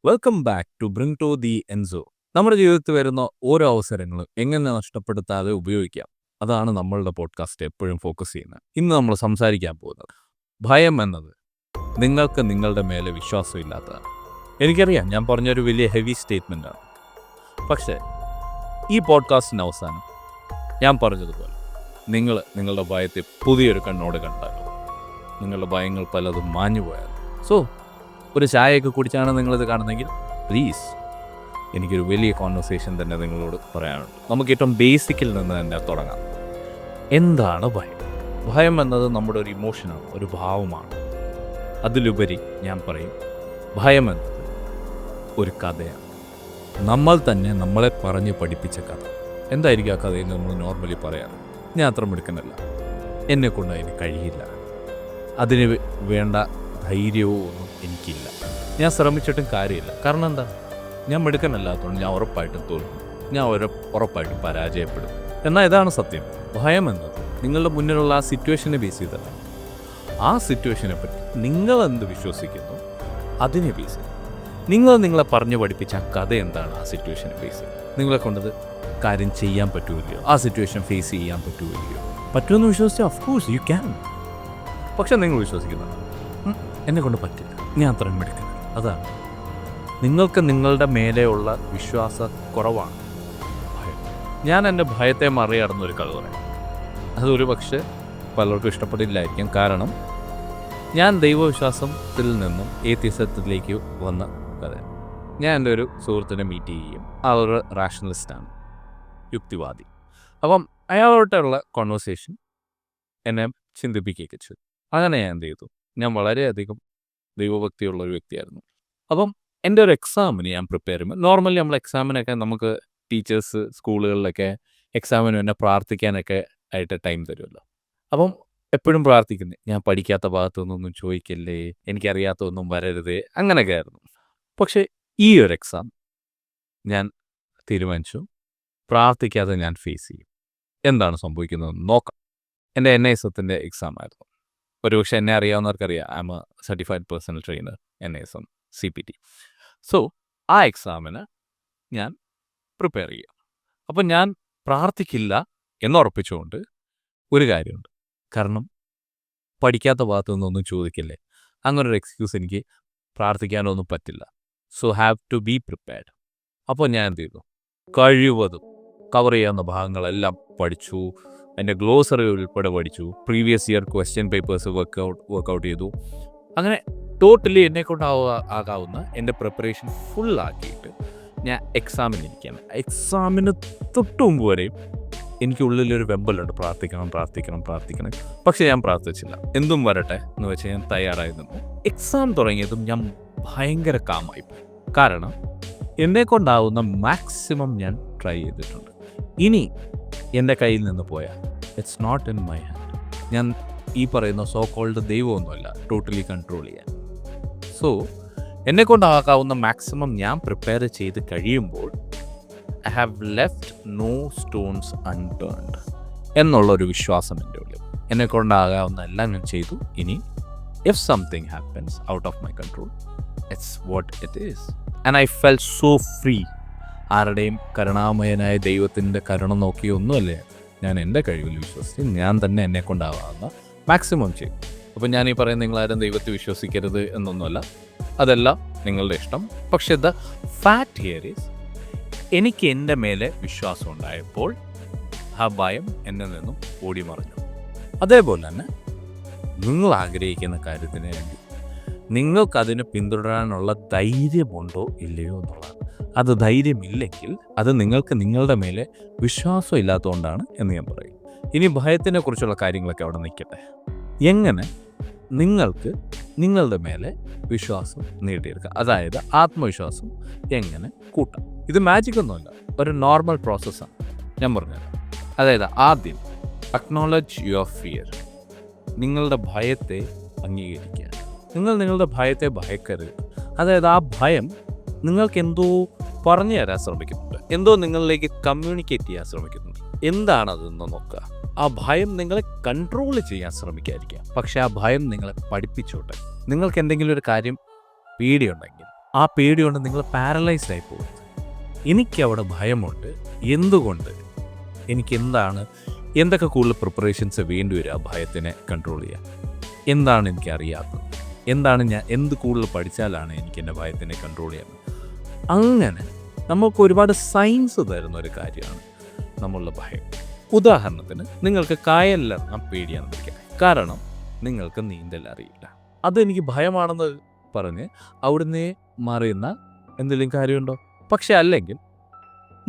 Welcome back to bring to the എൻസോ. നമ്മുടെ ജീവിതത്തിൽ വരുന്ന ഓരോ അവസരങ്ങളും എങ്ങനെ നഷ്ടപ്പെടുത്താതെ ഉപയോഗിക്കാം, അതാണ് നമ്മളുടെ പോഡ്കാസ്റ്റ് എപ്പോഴും ഫോക്കസ് ചെയ്യുന്നത്. ഇന്ന് നമ്മൾ സംസാരിക്കാൻ പോകുന്നത് ഭയം എന്നത് നിങ്ങൾക്ക് നിങ്ങളുടെ മേലെ വിശ്വാസമില്ലാത്തതാണ്. എനിക്കറിയാം, ഞാൻ പറഞ്ഞൊരു വലിയ ഹെവി സ്റ്റേറ്റ്മെൻ്റാണ്. പക്ഷേ ഈ പോഡ്കാസ്റ്റിന് അവസാനം ഞാൻ പറഞ്ഞതുപോലെ നിങ്ങളുടെ ഭയത്തെ പുതിയൊരു കണ്ണോട് കണ്ടാലോ, നിങ്ങളുടെ ഭയങ്ങൾ പലതും മാഞ്ഞു പോയാലോ. സോ ഒരു ചായയൊക്കെ കുടിച്ചാണ് നിങ്ങളിത് കാണുന്നതെങ്കിൽ പ്ലീസ്, എനിക്കൊരു വലിയ കോൺവെർസേഷൻ തന്നെ നിങ്ങളോട് പറയാനുണ്ട്. നമുക്ക് ഏറ്റവും ബേസിക്കിൽ നിന്ന് തന്നെ തുടങ്ങാം. എന്താണ് ഭയം? ഭയം എന്നത് നമ്മുടെ ഒരു ഇമോഷനാണ്, ഒരു ഭാവമാണ്. അതിലുപരി ഞാൻ പറയും, ഭയം എന്നത് ഒരു കഥയാണ്. നമ്മൾ തന്നെ നമ്മളെ പറഞ്ഞ് പഠിപ്പിച്ച കഥ. എന്തായിരിക്കും ആ കഥയിൽ നമ്മൾ നോർമലി പറയാറ്? ഞാൻ അത്ര മിടുക്കനല്ല, എന്നെക്കൊണ്ട് അതിന് കഴിയില്ല, അതിന് വേണ്ട ധൈര്യവും ഒന്നും എനിക്കില്ല, ഞാൻ ശ്രമിച്ചിട്ടും കാര്യമില്ല. കാരണം എന്താ? ഞാൻ മിടുക്കനല്ലാത്തതുകൊണ്ട് ഞാൻ ഉറപ്പായിട്ടും തോൽക്കും, ഞാൻ ഉറപ്പായിട്ടും പരാജയപ്പെടും. എന്നാൽ ഇതാണ് സത്യം. ഭയം എന്നത് നിങ്ങളുടെ മുന്നിലുള്ള ആ സിറ്റുവേഷനെ ബേസ് ചെയ്തല്ല, ആ സിറ്റുവേഷനെ പറ്റി നിങ്ങൾ എന്ത് വിശ്വസിക്കുന്നു അതിനെ ബേസ് ചെയ്ത്. നിങ്ങളെ പറഞ്ഞു പഠിപ്പിച്ച ആ കഥ എന്താണ്, ആ സിറ്റുവേഷനെ ബേസ് ചെയ്ത് നിങ്ങളെ കൊണ്ടത് കാര്യം ചെയ്യാൻ പറ്റുമല്ലോ, ആ സിറ്റുവേഷൻ ഫേസ് ചെയ്യാൻ പറ്റുമല്ലോ. പറ്റുമെന്ന് വിശ്വസിച്ചാൽ ഓഫ്കോഴ്സ് യു ക്യാൻ. പക്ഷെ നിങ്ങൾ വിശ്വസിക്കുന്നത് എന്നെ കൊണ്ട് പറ്റില്ല, ഞാൻ അത്രയും മിടുക്കുന്നത്. അതാണ് നിങ്ങൾക്ക് നിങ്ങളുടെ മേലെയുള്ള വിശ്വാസ കുറവാണ് ഭയം. ഞാൻ എൻ്റെ ഭയത്തെ മറികടന്നൊരു കഥ പറയാം. അതൊരു പക്ഷേ പലർക്കും ഇഷ്ടപ്പെട്ടില്ലായിരിക്കും. കാരണം ഞാൻ ദൈവവിശ്വാസത്തിൽ നിന്നും ഏത്യസത്തിലേക്ക് വന്ന കഥ. ഞാൻ എൻ്റെ ഒരു സുഹൃത്തിനെ മീറ്റ് ചെയ്യുകയും, അതൊരു റാഷണലിസ്റ്റാണ്, യുക്തിവാദി. അപ്പം അയാളോട്ടുള്ള കോൺവെർസേഷൻ എന്നെ ചിന്തിപ്പിക്കുകയൊക്കെ ചെയ്തു. അങ്ങനെ ഞാൻ എന്ത് ചെയ്തു, ഞാൻ വളരെയധികം ദൈവഭക്തിയുള്ള ഒരു വ്യക്തിയായിരുന്നു. അപ്പം എൻ്റെ ഒരു എക്സാമിന് ഞാൻ പ്രിപ്പയർ ചെയ്യുമ്പോൾ, നോർമലി നമ്മൾ എക്സാമിനൊക്കെ നമുക്ക് ടീച്ചേഴ്സ് സ്കൂളുകളിലൊക്കെ എക്സാമിന് തന്നെ പ്രാർത്ഥിക്കാനൊക്കെ ആയിട്ട് ടൈം തരുമല്ലോ. അപ്പം എപ്പോഴും പ്രാർത്ഥിക്കുന്നത്, ഞാൻ പഠിക്കാത്ത ഭാഗത്തുനിന്നൊന്നും ചോദിക്കല്ലേ, എനിക്കറിയാത്തതൊന്നും വരരുത്, അങ്ങനെയൊക്കെ ആയിരുന്നു. പക്ഷേ ഈ ഒരു എക്സാം ഞാൻ തീരുമാനിച്ചു, പ്രാർത്ഥിക്കാതെ ഞാൻ ഫേസ് ചെയ്യും. എന്താണ് സംഭവിക്കുന്നതെന്ന് നോക്കാം. എൻ്റെ NISത്തിൻ്റെ എക്സാം ആയിരുന്നു. ഒരുപക്ഷെ എന്നെ അറിയാവുന്നവർക്കറിയാം, I am a certified personal trainer, NISM CPT. So ആ എക്സാമിന് ഞാൻ പ്രിപ്പയർ ചെയ്യാം. അപ്പം ഞാൻ പ്രാർത്ഥിക്കില്ല എന്നുറപ്പിച്ചുകൊണ്ട് ഒരു കാര്യമുണ്ട്. കാരണം പഠിക്കാത്ത ഭാഗത്തു നിന്നൊന്നും ചോദിക്കില്ലേ, അങ്ങനൊരു എക്സ്ക്യൂസ് എനിക്ക് പ്രാർത്ഥിക്കാനൊന്നും പറ്റില്ല. So have to be prepared. അപ്പോൾ ഞാൻ എന്ത് ചെയ്തു, കഴിവതും കവർ ചെയ്യാവുന്ന ഭാഗങ്ങളെല്ലാം പഠിച്ചു. എൻ്റെ ഗ്ലോസറി ഉൾപ്പെടെ പഠിച്ചു. Previous year question papers work out ചെയ്തു. അങ്ങനെ ടോട്ടലി എന്നെക്കൊണ്ട് ആകാവുന്ന എൻ്റെ പ്രിപ്പറേഷൻ ഫുള്ളാക്കിയിട്ട് ഞാൻ എക്സാമിനിരിക്കുകയാണ്. എക്സാമിന് തൊട്ട് മുമ്പ് വരെയും എനിക്കുള്ളിലൊരു വെമ്പലുണ്ട്, പ്രാർത്ഥിക്കണം. പക്ഷേ ഞാൻ പ്രാർത്ഥിച്ചില്ല. എന്തും വരട്ടെ എന്ന് വെച്ച് ഞാൻ തയ്യാറായി നിന്നു. എക്സാം തുടങ്ങിയതും ഞാൻ ഭയങ്കര കാമായിപ്പോയി. കാരണം എന്നെക്കൊണ്ടാവുന്ന മാക്സിമം ഞാൻ ട്രൈ ചെയ്തിട്ടുണ്ട്. ഇനി എൻ്റെ കയ്യിൽ നിന്ന് പോയാൽ it's not in my hand. ഞാൻ ഈ പറയുന്ന സോ കോൾഡ് ദൈവമൊന്നുമല്ല ടോട്ടലി കൺട്രോൾ ചെയ്യാൻ. സോ എന്നെക്കൊണ്ടാകാവുന്ന മാക്സിമം ഞാൻ പ്രിപ്പയർ ചെയ്ത് കഴിയുമ്പോൾ I have left no stones unturned എന്നുള്ളൊരു വിശ്വാസം എൻ്റെ ഉള്ളിൽ. എന്നെക്കൊണ്ടാകാവുന്ന എല്ലാം ഞാൻ ചെയ്തു. ഇനി if something happens out of my control, it's what it is. And I felt so free. ആരുടെയും കരുണാമയനായ ദൈവത്തിൻ്റെ കരുണ നോക്കിയൊന്നുമല്ലേ, ഞാൻ എൻ്റെ കഴിവിൽ വിശ്വസിച്ച് ഞാൻ തന്നെ എന്നെക്കൊണ്ടാവാവുന്ന മാക്സിമം ചെയ്യും. അപ്പം ഞാൻ ഈ പറയുന്ന നിങ്ങളാരും ദൈവത്തെ വിശ്വസിക്കരുത് എന്നൊന്നുമല്ല, അതെല്ലാം നിങ്ങളുടെ ഇഷ്ടം. പക്ഷേ ദ ഫാക്ട് ഹിയർ ഈസ്, എനിക്ക് എൻ്റെ മേലെ വിശ്വാസം ഉണ്ടായപ്പോൾ ആ ഭയം എന്നിൽ നിന്നും ഓടി മറിഞ്ഞു. അതേപോലെ തന്നെ നിങ്ങൾ ആഗ്രഹിക്കുന്ന കാര്യത്തിന് വേണ്ടി നിങ്ങൾക്കതിനെ പിന്തുടരാനുള്ള ധൈര്യമുണ്ടോ ഇല്ലയോ എന്നുള്ളതാണ്. അത് ധൈര്യമില്ലെങ്കിൽ അത് നിങ്ങൾക്ക് നിങ്ങളുടെ മേലെ വിശ്വാസം ഇല്ലാത്തതുകൊണ്ടാണ് എന്ന് ഞാൻ പറയും. ഇനി ഭയത്തിനെ കുറിച്ചുള്ള കാര്യങ്ങളൊക്കെ അവിടെ നിൽക്കട്ടെ. എങ്ങനെ നിങ്ങൾക്ക് നിങ്ങളുടെ മേലെ വിശ്വാസം നേടിയെടുക്കാം, അതായത് ആത്മവിശ്വാസം എങ്ങനെ കൂട്ടാം? ഇത് മാജിക് ഒന്നുമല്ല, ഒരു നോർമൽ പ്രോസസ്സാണ്. ഞാൻ പറഞ്ഞുതരാം. അതായത് ആദ്യം അക്നോളജ് യുവർ ഫിയർ. നിങ്ങളുടെ ഭയത്തെ അംഗീകരിക്കുക. നിങ്ങളുടെ ഭയത്തെ ഭയക്കരുത്. അതായത് ആ ഭയം നിങ്ങൾക്ക് എന്തോ പറഞ്ഞു തരാൻ ശ്രമിക്കുന്നുണ്ട്, എന്തോ നിങ്ങളിലേക്ക് കമ്മ്യൂണിക്കേറ്റ് ചെയ്യാൻ ശ്രമിക്കുന്നുണ്ട്. എന്താണതെന്ന് നോക്കുക. ആ ഭയം നിങ്ങളെ കൺട്രോൾ ചെയ്യാൻ ശ്രമിക്കാതിരിക്കുക. പക്ഷേ ആ ഭയം നിങ്ങളെ പഠിപ്പിച്ചോട്ടെ. നിങ്ങൾക്ക് എന്തെങ്കിലും ഒരു കാര്യം പേടിയുണ്ടെങ്കിൽ ആ പേടി കൊണ്ട് നിങ്ങൾ പാരലൈസ്ഡ് ആയി പോകും. എനിക്കവിടെ ഭയമുണ്ട്. എന്തുകൊണ്ട്? എന്തൊക്കെ കൂടുതൽ പ്രിപ്പറേഷൻസ് വേണ്ടി വരും ആ ഭയത്തിനെ കൺട്രോൾ ചെയ്യാൻ? എന്താണ് എനിക്കറിയാത്തത്? എന്ത് കൂടുതൽ പഠിച്ചാലാണ് എൻ്റെ ഭയത്തിനെ കൺട്രോൾ ചെയ്യാൻ? അങ്ങനെ നമുക്ക് ഒരുപാട് സയൻസ് തരുന്ന ഒരു കാര്യമാണ് നമ്മളുടെ ഭയം. ഉദാഹരണത്തിന്, നിങ്ങൾക്ക് കായലിലിറങ്ങാൻ പേടിയാണെന്ന് വയ്ക്കാം. കാരണം നിങ്ങൾക്ക് നീന്തൽ അറിയില്ല. അതെനിക്ക് ഭയമാണെന്ന് പറഞ്ഞ് അവിടുന്ന് മാറിയുന്ന എന്തെങ്കിലും കാര്യമുണ്ടോ? പക്ഷെ അല്ലെങ്കിൽ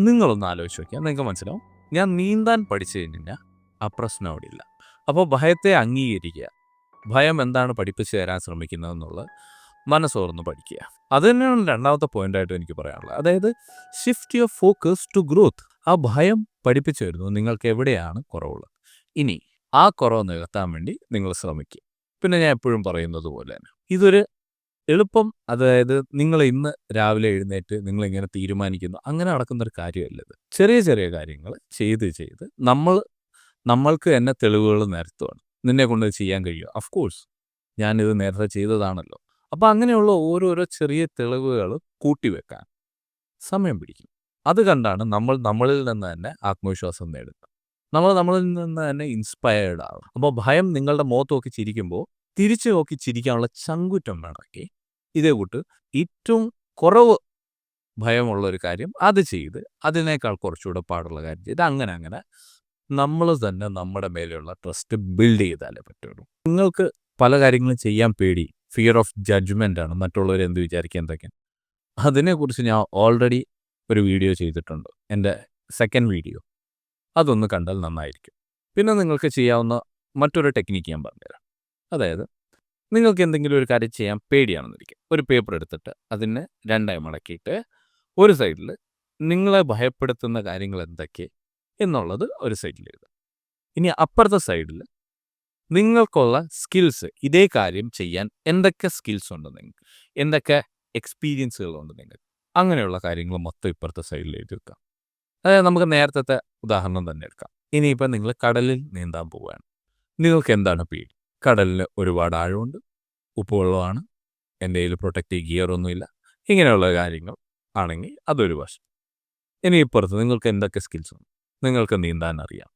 നിങ്ങളൊന്ന് ആലോചിച്ച് നോക്കിയാൽ നിങ്ങൾക്ക് മനസ്സിലാവും, ഞാൻ നീന്താൻ പഠിച്ചു കഴിഞ്ഞാൽ ആ പ്രശ്നം അവിടെ ഇല്ല. അപ്പോൾ ഭയത്തെ അംഗീകരിക്കുക. ഭയം എന്താണ് പഠിപ്പിച്ചു തരാൻ ശ്രമിക്കുന്നതെന്നുള്ളത് മനസ്സോർന്ന് പഠിക്കുക. അത് തന്നെയാണ് രണ്ടാമത്തെ പോയിന്റായിട്ട് എനിക്ക് പറയാനുള്ളത്. അതായത് shift your focus to growth. ആ ഭയം പഠിപ്പിച്ചു തരുന്നു നിങ്ങൾക്ക് എവിടെയാണ് കുറവുള്ളത്. ഇനി ആ കുറവ് നികത്താൻ വേണ്ടി നിങ്ങൾ ശ്രമിക്കുക. പിന്നെ ഞാൻ എപ്പോഴും പറയുന്നത് പോലെ തന്നെ ഇതൊരു എളുപ്പം, അതായത് നിങ്ങൾ ഇന്ന് രാവിലെ എഴുന്നേറ്റ് നിങ്ങളിങ്ങനെ തീരുമാനിക്കുന്നു, അങ്ങനെ നടക്കുന്നൊരു കാര്യമല്ലത്. ചെറിയ ചെറിയ കാര്യങ്ങൾ ചെയ്ത് നമ്മൾക്ക് തന്നെ തെളിവുകൾ നിരത്തുവാണ്. നിന്നെ കൊണ്ട് ചെയ്യാൻ കഴിയുമോ? ഓഫ് കോഴ്സ്, ഞാനിത് നേരത്തെ ചെയ്തതാണല്ലോ. അപ്പോൾ അങ്ങനെയുള്ള ഓരോരോ ചെറിയ തെളിവുകൾ കൂട്ടിവെക്കാൻ സമയം പിടിക്കും. അത് കണ്ടാണ് നമ്മളിൽ നിന്ന് തന്നെ ആത്മവിശ്വാസം നേടുന്നത്. നമ്മളിൽ നിന്ന് തന്നെ ഇൻസ്പയർഡ് ആകും. അപ്പോൾ ഭയം നിങ്ങളുടെ മുഖത്ത് നോക്കി ചിരിക്കുമ്പോൾ തിരിച്ചു നോക്കി ചിരിക്കാനുള്ള ചങ്കുറ്റം വേണമെങ്കിൽ ഇതേ കൂട്ട് ഏറ്റവും കുറവ് ഭയമുള്ള ഒരു കാര്യം അത് ചെയ്ത് അതിനേക്കാൾ കുറച്ചുകൂടെ പാടുള്ള കാര്യം ചെയ്ത് അങ്ങനെ നമ്മൾ തന്നെ നമ്മുടെ മേലെയുള്ള ട്രസ്റ്റ് ബിൽഡ് ചെയ്താലേ പറ്റുള്ളൂ. നിങ്ങൾക്ക് പല കാര്യങ്ങളും ചെയ്യാൻ പേടി, ഫിയർ ഓഫ് ജഡ്ജ്മെൻ്റ് ആണ്, മറ്റുള്ളവർ എന്ത് വിചാരിക്കുക എന്തൊക്കെയാണ്. അതിനെക്കുറിച്ച് ഞാൻ ഓൾറെഡി ഒരു വീഡിയോ ചെയ്തിട്ടുണ്ട്, എൻ്റെ സെക്കൻഡ് വീഡിയോ. അതൊന്ന് കണ്ടാൽ നന്നായിരിക്കും. പിന്നെ നിങ്ങൾക്ക് ചെയ്യാവുന്ന മറ്റൊരു ടെക്നിക്ക് ഞാൻ പറഞ്ഞുതരാം. അതായത് നിങ്ങൾക്ക് എന്തെങ്കിലും ഒരു കാര്യം ചെയ്യാൻ പേടിയാണെന്നിരിക്കും. ഒരു പേപ്പർ എടുത്തിട്ട് അതിനെ രണ്ടായി മടക്കിയിട്ട് ഒരു സൈഡിൽ നിങ്ങളെ ഭയപ്പെടുത്തുന്ന കാര്യങ്ങൾ എന്തൊക്കെ എന്നുള്ളത് ഒരു സൈഡിൽ എഴുതുക. ഇനി അപ്പുറത്തെ സൈഡിൽ നിങ്ങൾക്കുള്ള സ്കിൽസ്, ഇതേ കാര്യം ചെയ്യാൻ എന്തൊക്കെ സ്കിൽസ് ഉണ്ട് നിങ്ങൾക്ക്, എന്തൊക്കെ എക്സ്പീരിയൻസുകളുണ്ട് നിങ്ങൾക്ക്, അങ്ങനെയുള്ള കാര്യങ്ങൾ മൊത്തം ഇപ്പുറത്തെ സൈഡിൽ എഴുതി വെക്കാം. അതായത് നമുക്ക് നേരത്തെ ഉദാഹരണം തന്നെ എടുക്കാം. ഇനിയിപ്പോൾ നിങ്ങൾ കടലിൽ നീന്താൻ പോവുകയാണ്. നിങ്ങൾക്ക് എന്താണ് പേടി? കടലിൽ ഒരുപാട് ആഴമുണ്ട്, ഉപ്പുവെള്ളമാണ്, എൻ്റെ കയ്യിൽ പ്രൊട്ടക്റ്റീവ് ഗിയറൊന്നുമില്ല, ഇങ്ങനെയുള്ള കാര്യങ്ങൾ ആണെങ്കിൽ അതൊരു വശം. ഇനി ഇപ്പുറത്ത് നിങ്ങൾക്ക് എന്തൊക്കെ സ്കിൽസ് ഉണ്ട്? നിങ്ങൾക്ക് നീന്താൻ അറിയാം,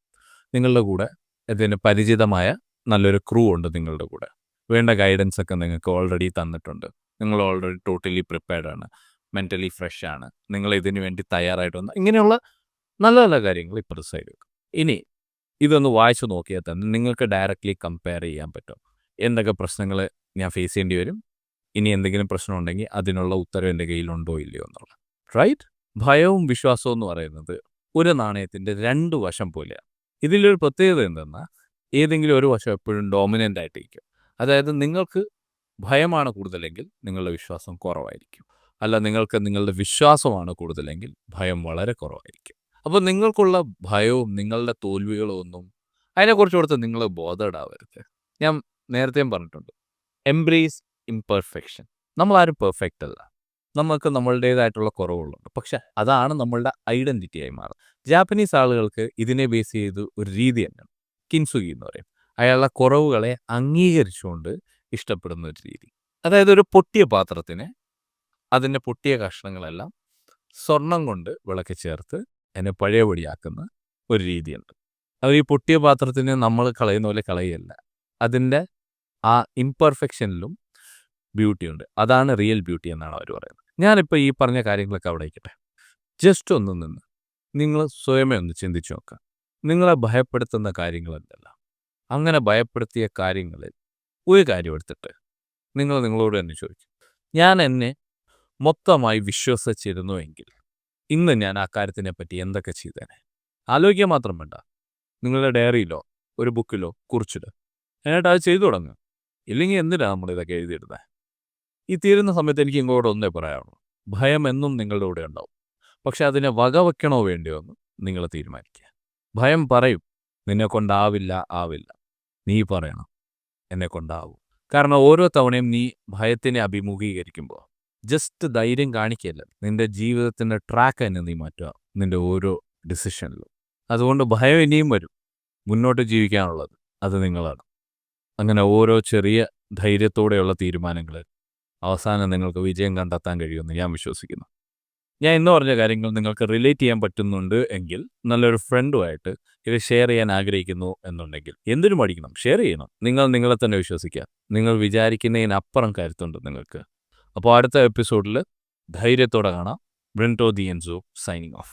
നിങ്ങളുടെ കൂടെ ഇതിന് പരിചിതമായ നല്ലൊരു ക്രൂ ഉണ്ട്, നിങ്ങളുടെ കൂടെ വേണ്ട ഗൈഡൻസ് ഒക്കെ നിങ്ങൾക്ക് ഓൾറെഡി തന്നിട്ടുണ്ട്, നിങ്ങൾ ഓൾറെഡി ടോട്ടലി പ്രിപ്പയർഡ് ആണ്, മെൻ്റലി ഫ്രഷ് ആണ്, നിങ്ങൾ ഇതിനു വേണ്ടി തയ്യാറായിട്ട് വന്ന ഇങ്ങനെയുള്ള നല്ല നല്ല കാര്യങ്ങൾ ഇപ്പുറത്തെ സൈഡ് വെക്കും. ഇനി ഇതൊന്ന് വായിച്ചു നോക്കിയാൽ തന്നെ നിങ്ങൾക്ക് ഡയറക്റ്റ്ലി കമ്പയർ ചെയ്യാൻ പറ്റും, എന്തൊക്കെ പ്രശ്നങ്ങൾ ഞാൻ ഫേസ് ചെയ്യേണ്ടി വരും, ഇനി എന്തെങ്കിലും പ്രശ്നം ഉണ്ടെങ്കിൽ അതിനുള്ള ഉത്തരം എൻ്റെ കയ്യിലുണ്ടോ ഇല്ലയോ എന്നുള്ളത്. റൈറ്റ്? ഭയവും വിശ്വാസവും എന്ന് പറയുന്നത് ഒരു നാണയത്തിൻ്റെ രണ്ട് വശം പോലെയാണ്. ഇതിലൊരു പ്രത്യേകത എന്തെന്നാൽ ഏതെങ്കിലും ഒരു വശം എപ്പോഴും ഡോമിനൻ്റ് ആയിട്ടിരിക്കും. അതായത് നിങ്ങൾക്ക് ഭയമാണ് കൂടുതലെങ്കിൽ നിങ്ങളുടെ വിശ്വാസം കുറവായിരിക്കും. അല്ല, നിങ്ങൾക്ക് നിങ്ങളുടെ വിശ്വാസമാണ് കൂടുതലെങ്കിൽ ഭയം വളരെ കുറവായിരിക്കും. അപ്പോൾ നിങ്ങൾക്കുള്ള ഭയവും നിങ്ങളുടെ തോൽവികളും ഒന്നും അതിനെക്കുറിച്ച് കൊടുത്ത് നിങ്ങൾ ബോധേഡ് ആവരുത്. ഞാൻ നേരത്തെയും പറഞ്ഞിട്ടുണ്ട്, എംബ്രേസ് ഇംപെർഫെക്ഷൻ. നമ്മളാരും പെർഫെക്റ്റ് അല്ല, നമുക്ക് നമ്മളുടേതായിട്ടുള്ള കുറവുകളുണ്ട്. പക്ഷെ അതാണ് നമ്മളുടെ ഐഡൻറ്റിറ്റിയായി മാറുന്നത്. ജാപ്പനീസ് ആളുകൾക്ക് ഇതിനെ ബേസ് ചെയ്ത് ഒരു രീതി തന്നെയാണ്, കിൻസുഗി എന്ന് പറയും. അയാളുടെ കുറവുകളെ അംഗീകരിച്ചുകൊണ്ട് ഇഷ്ടപ്പെടുന്ന ഒരു രീതി. അതായത് ഒരു പൊട്ടിയ പാത്രത്തിനെ, അതിൻ്റെ പൊട്ടിയ കഷ്ണങ്ങളെല്ലാം സ്വർണം കൊണ്ട് വിളക്കി ചേർത്ത് അതിനെ പഴയപടിയാക്കുന്ന ഒരു രീതിയുണ്ട്. അവർ ഈ പൊട്ടിയ പാത്രത്തിനെ നമ്മൾ കളയുന്ന പോലെ കളയല്ല, അതിൻ്റെ ആ ഇംപെർഫെക്ഷനിലും ബ്യൂട്ടിയുണ്ട്. അതാണ് റിയൽ ബ്യൂട്ടി എന്നാണ് അവർ പറയുന്നത്. ഞാനിപ്പോൾ ഈ പറഞ്ഞ കാര്യങ്ങളൊക്കെ അവിടെ വയ്ക്കട്ടെ. ജസ്റ്റ് ഒന്ന് നിന്ന് നിങ്ങൾ സ്വയമേ ഒന്ന് ചിന്തിച്ചു നോക്കുക, നിങ്ങളെ ഭയപ്പെടുത്തുന്ന കാര്യങ്ങൾ എന്തെല്ലാം. അങ്ങനെ ഭയപ്പെടുത്തിയ കാര്യങ്ങളിൽ ഒരു കാര്യം എടുത്തിട്ട് നിങ്ങളോട് തന്നെ ചോദിക്കും, ഞാൻ എന്നെ മൊത്തമായി വിശ്വസിച്ചിരുന്നുവെങ്കിൽ ഇന്ന് ഞാൻ ആ കാര്യത്തിനെ പറ്റി എന്തൊക്കെ ചെയ്തേനെ? ആലോചിക്കാൻ മാത്രം വേണ്ട, നിങ്ങളുടെ ഡയറിയിലോ ഒരു ബുക്കിലോ കുറിച്ചിടുക, എന്നിട്ട് അത് ചെയ്തു തുടങ്ങുക. ഇല്ലെങ്കിൽ എന്തിനാണ് നമ്മളിതൊക്കെ എഴുതിയിടുന്നത്? ഈ തീരുന്ന സമയത്ത് എനിക്ക് ഇങ്ങോട്ട് ഒന്നേ പറയാനുള്ളൂ, ഭയം എന്നും നിങ്ങളുടെ കൂടെ ഉണ്ടാവും. പക്ഷെ അതിനെ വകവെക്കണോ വേണ്ടിയോ എന്ന് നിങ്ങൾ തീരുമാനിക്കുക. ഭയം പറയും, നിന്നെ കൊണ്ടാവില്ല, നീ പറയണം എന്നെ കൊണ്ടാവും. കാരണം ഓരോ തവണയും നീ ഭയത്തിനെ അഭിമുഖീകരിക്കുമ്പോൾ ജസ്റ്റ് ധൈര്യം കാണിക്കല്ല, നിന്റെ ജീവിതത്തിൻ്റെ ട്രാക്ക് തന്നെ നീ മാറ്റുക നിന്റെ ഓരോ ഡിസിഷനിലും. അതുകൊണ്ട് ഭയം ഇനിയും വരും, മുന്നോട്ട് ജീവിക്കാനുള്ളത് അത് നിങ്ങളാണ്. അങ്ങനെ ഓരോ ചെറിയ ധൈര്യത്തോടെയുള്ള തീരുമാനങ്ങൾ അവസാനം നിങ്ങൾക്ക് വിജയം കണ്ടെത്താൻ കഴിയുമെന്ന് ഞാൻ വിശ്വസിക്കുന്നു. ഞാൻ ഇന്ന് പറഞ്ഞ കാര്യങ്ങൾ നിങ്ങൾക്ക് റിലേറ്റ് ചെയ്യാൻ പറ്റുന്നുണ്ട് എങ്കിൽ, നല്ലൊരു ഫ്രണ്ടുമായിട്ട് ഇത് ഷെയർ ചെയ്യാൻ ആഗ്രഹിക്കുന്നു എന്നുണ്ടെങ്കിൽ എന്തിനു മടിക്കണം, ഷെയർ ചെയ്യണം. നിങ്ങൾ നിങ്ങളെ തന്നെ വിശ്വസിക്കുക. നിങ്ങൾ വിചാരിക്കുന്നതിനപ്പുറം കരുത്തുണ്ട് നിങ്ങൾക്ക്. അപ്പോൾ അടുത്ത എപ്പിസോഡിൽ ധൈര്യത്തോടെ കാണാം. ബ്രിൻറ്റോ ദി എൻസോ സൈനിങ് ഓഫ്.